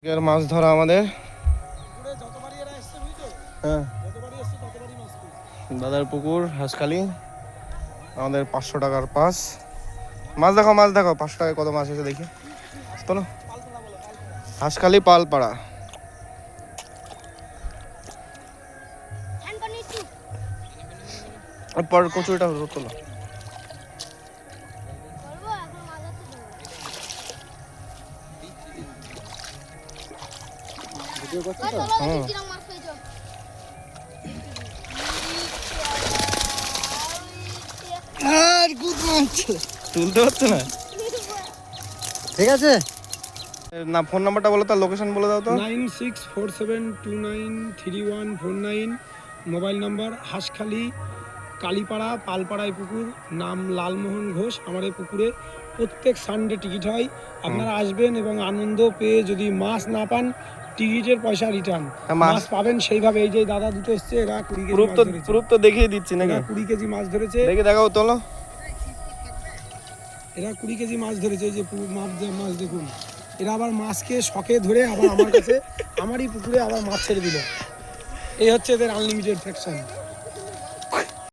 এর মাছ ধরা আমাদের। হ্যাঁ, দাদার পুকুর হাঁসখালি, আমাদের 500 টাকার পাস। মাছ দেখাও, মাছ দেখাও, 500 টাকায় কত মাছ আছে দেখি। চলো, হাঁসখালি পালপাড়া। পর কচুরিটা তোলো। তুলতে হচ্ছে না, ঠিক আছে না। ফোন নাম্বারটা বলো, তার লোকেশন বলে দাও তো। 9647293149 মোবাইল নাম্বার। হাঁসখালি কালীপাড়া পালপাড়ায় পুকুর, নাম লালমোহন ঘোষ। আমার এই পুকুরে প্রত্যেক সানডে টিকিট হয়। আপনারা আসবেন এবং আনন্দ পেয়ে যদি মাছ না পান, টিকিটের পয়সা রিটার্ন। মাছ পাবেন সেইভাবে। এই যে দাদা দুটো এসছে, এরা 20 কেজি মাছ ধরেছে। প্রুফ তো দেখিয়ে দিচ্ছি নাকি? 20 কেজি মাছ ধরেছে, দেখে দেখাও, তোলো। এরা 20 কেজি মাছ ধরেছে। এই যে মাছ দেখুন। এরা আবার মাছকে শখে ধরে আবার আমার কাছে আমারই পুকুরে আবার মাছ ছেড়ে দিল। এই হচ্ছে এদের আনলিমিটেড ফ্যাকশন।